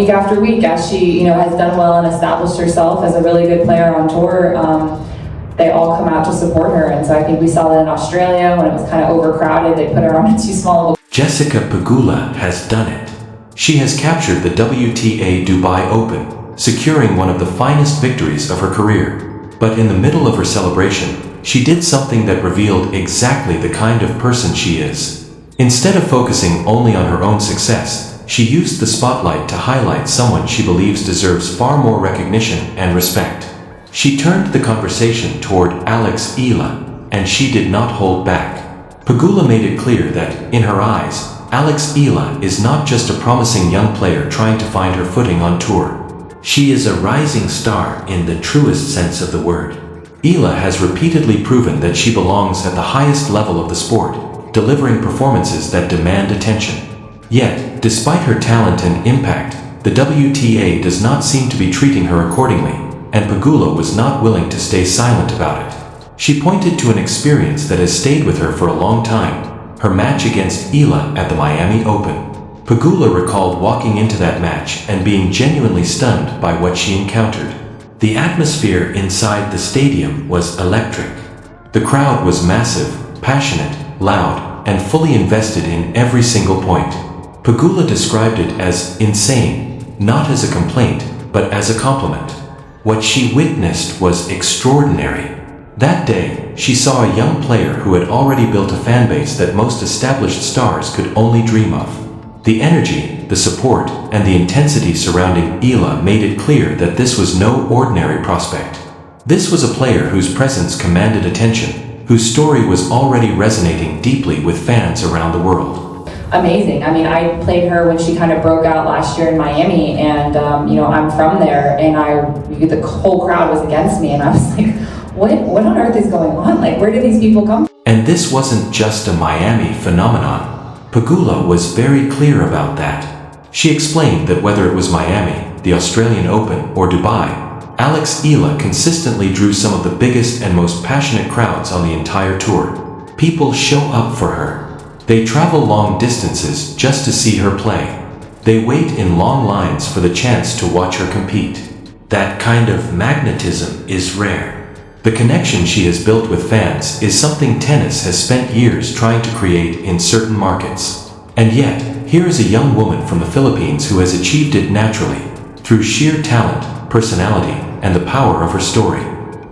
week after week, as she, has done well and established herself as a really good player on tour, they all come out to support her. And so I think we saw that in Australia when it was kind of overcrowded. They put her on a too small of a... Jessica Pegula has done it. She has captured the WTA Dubai Open, securing one of the finest victories of her career. But in the middle of her celebration, she did something that revealed exactly the kind of person she is. Instead of focusing only on her own success, she used the spotlight to highlight someone she believes deserves far more recognition and respect. She turned the conversation toward Alex Eala, and she did not hold back. Pegula made it clear that, in her eyes, Alex Eala is not just a promising young player trying to find her footing on tour. She is a rising star in the truest sense of the word. Eala has repeatedly proven that she belongs at the highest level of the sport, delivering performances that demand attention. Yet, despite her talent and impact, the WTA does not seem to be treating her accordingly, and Pegula was not willing to stay silent about it. She pointed to an experience that has stayed with her for a long time, her match against Eala at the Miami Open. Pegula recalled walking into that match and being genuinely stunned by what she encountered. The atmosphere inside the stadium was electric. The crowd was massive, passionate, loud, and fully invested in every single point. Pegula described it as insane, not as a complaint, but as a compliment. What she witnessed was extraordinary. That day, she saw a young player who had already built a fan base that most established stars could only dream of. The energy, the support, and the intensity surrounding Eala made it clear that this was no ordinary prospect. This was a player whose presence commanded attention, whose story was already resonating deeply with fans around the world. Amazing. I mean, I played her when she kind of broke out last year in Miami, and I'm from there, and the whole crowd was against me, and I was like, what on earth is going on? Like, where do these people come from? And this wasn't just a Miami phenomenon. Pegula was very clear about that. She explained that whether it was Miami, the Australian Open, or Dubai, Alex Eala consistently drew some of the biggest and most passionate crowds on the entire tour. People show up for her. They travel long distances just to see her play. They wait in long lines for the chance to watch her compete. That kind of magnetism is rare. The connection she has built with fans is something tennis has spent years trying to create in certain markets. And yet, here is a young woman from the Philippines who has achieved it naturally, through sheer talent, personality, and the power of her story.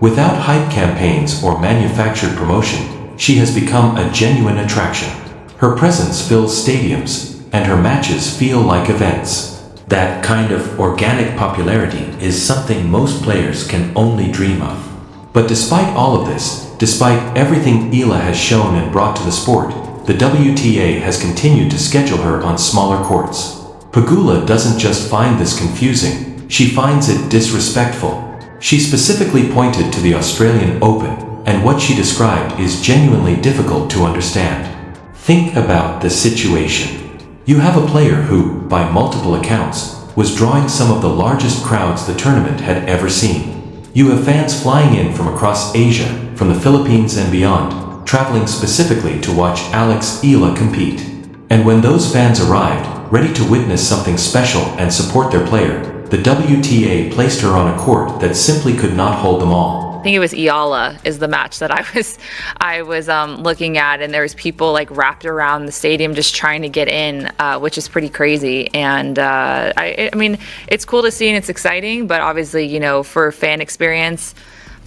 Without hype campaigns or manufactured promotion, she has become a genuine attraction. Her presence fills stadiums, and her matches feel like events. That kind of organic popularity is something most players can only dream of. But despite all of this, despite everything Eala has shown and brought to the sport, the WTA has continued to schedule her on smaller courts. Pegula doesn't just find this confusing, she finds it disrespectful. She specifically pointed to the Australian Open, and what she described is genuinely difficult to understand. Think about the situation. You have a player who, by multiple accounts, was drawing some of the largest crowds the tournament had ever seen. You have fans flying in from across Asia, from the Philippines and beyond, traveling specifically to watch Alex Eala compete. And when those fans arrived, ready to witness something special and support their player, the WTA placed her on a court that simply could not hold them all. I think it was Eala is the match that I was looking at, and there was people like wrapped around the stadium just trying to get in, which is pretty crazy. And I mean, it's cool to see and it's exciting, but obviously, for fan experience,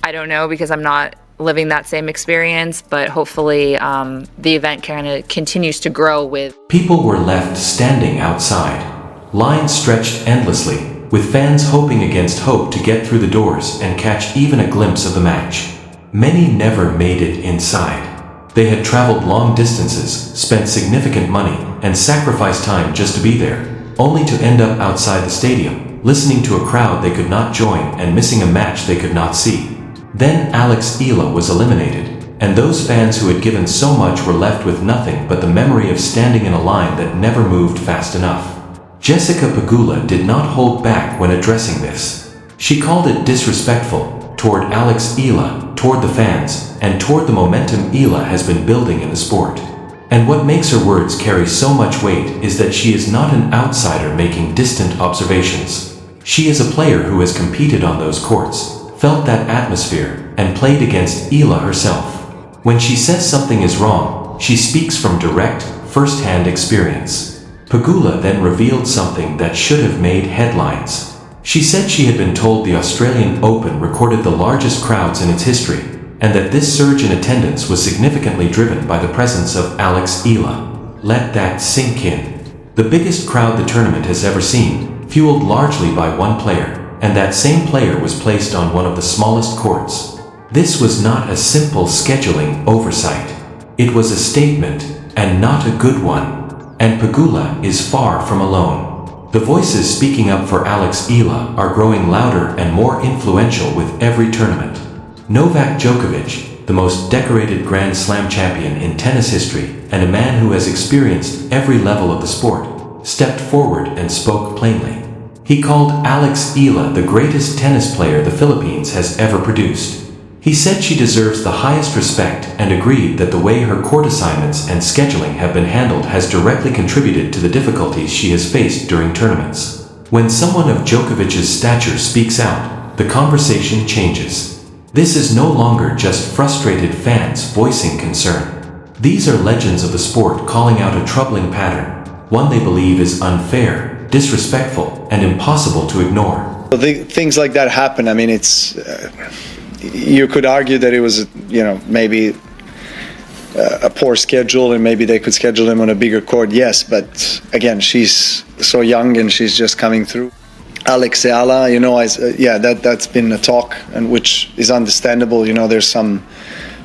I don't know, because I'm not living that same experience, but hopefully the event kind of continues to grow with. People were left standing outside. Lines stretched endlessly, with fans hoping against hope to get through the doors and catch even a glimpse of the match. Many never made it inside. They had traveled long distances, spent significant money, and sacrificed time just to be there, only to end up outside the stadium, listening to a crowd they could not join and missing a match they could not see. Then Alex Eala was eliminated, and those fans who had given so much were left with nothing but the memory of standing in a line that never moved fast enough. Jessica Pegula did not hold back when addressing this. She called it disrespectful toward Alex Eala, toward the fans, and toward the momentum Eala has been building in the sport. And what makes her words carry so much weight is that she is not an outsider making distant observations. She is a player who has competed on those courts, felt that atmosphere, and played against Eala herself. When she says something is wrong, she speaks from direct, first-hand experience. Pegula then revealed something that should have made headlines. She said she had been told the Australian Open recorded the largest crowds in its history, and that this surge in attendance was significantly driven by the presence of Alex Eala. Let that sink in. The biggest crowd the tournament has ever seen, fueled largely by one player, and that same player was placed on one of the smallest courts. This was not a simple scheduling oversight. It was a statement, and not a good one. And Pegula is far from alone. The voices speaking up for Alex Eala are growing louder and more influential with every tournament. Novak Djokovic, the most decorated Grand Slam champion in tennis history, and a man who has experienced every level of the sport, stepped forward and spoke plainly. He called Alex Eala the greatest tennis player the Philippines has ever produced. He said she deserves the highest respect and agreed that the way her court assignments and scheduling have been handled has directly contributed to the difficulties she has faced during tournaments. When someone of Djokovic's stature speaks out, the conversation changes. This is no longer just frustrated fans voicing concern. These are legends of the sport calling out a troubling pattern, one they believe is unfair, disrespectful, and impossible to ignore. Things like that happen. I mean, it's you could argue that it was, maybe a poor schedule, and maybe they could schedule him on a bigger court. Yes, but again, she's so young and she's just coming through. Alex Eala, that's been a talk, and which is understandable. There's some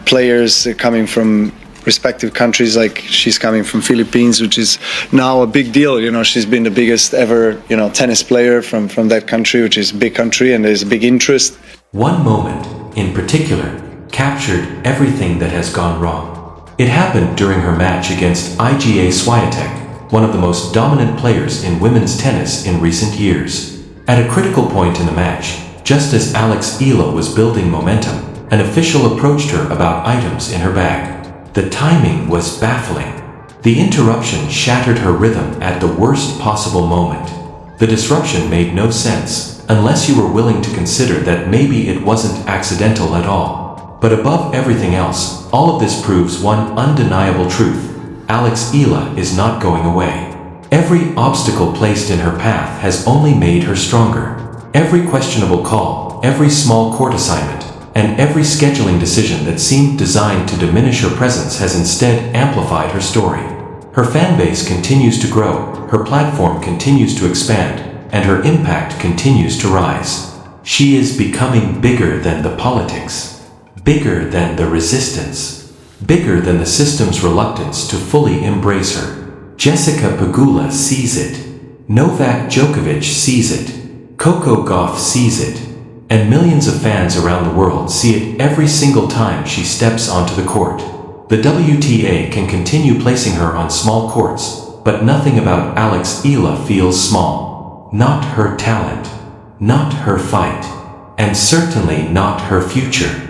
players coming from respective countries, like she's coming from Philippines, which is now a big deal. She's been the biggest ever, tennis player from that country, which is a big country, and there's a big interest. One moment, in particular, captured everything that has gone wrong. It happened during her match against Iga Swiatek, one of the most dominant players in women's tennis in recent years. At a critical point in the match, just as Alex Eala was building momentum, an official approached her about items in her bag. The timing was baffling. The interruption shattered her rhythm at the worst possible moment. The disruption made no sense, unless you were willing to consider that maybe it wasn't accidental at all. But above everything else, all of this proves one undeniable truth. Alex Eala is not going away. Every obstacle placed in her path has only made her stronger. Every questionable call, every small court assignment, and every scheduling decision that seemed designed to diminish her presence has instead amplified her story. Her fan base continues to grow, her platform continues to expand, and her impact continues to rise. She is becoming bigger than the politics, bigger than the resistance, bigger than the system's reluctance to fully embrace her. Jessica Pegula sees it. Novak Djokovic sees it. Coco Gauff sees it. And millions of fans around the world see it every single time she steps onto the court. The WTA can continue placing her on small courts, but nothing about Alex Eala feels small. Not her talent, not her fight, and certainly not her future.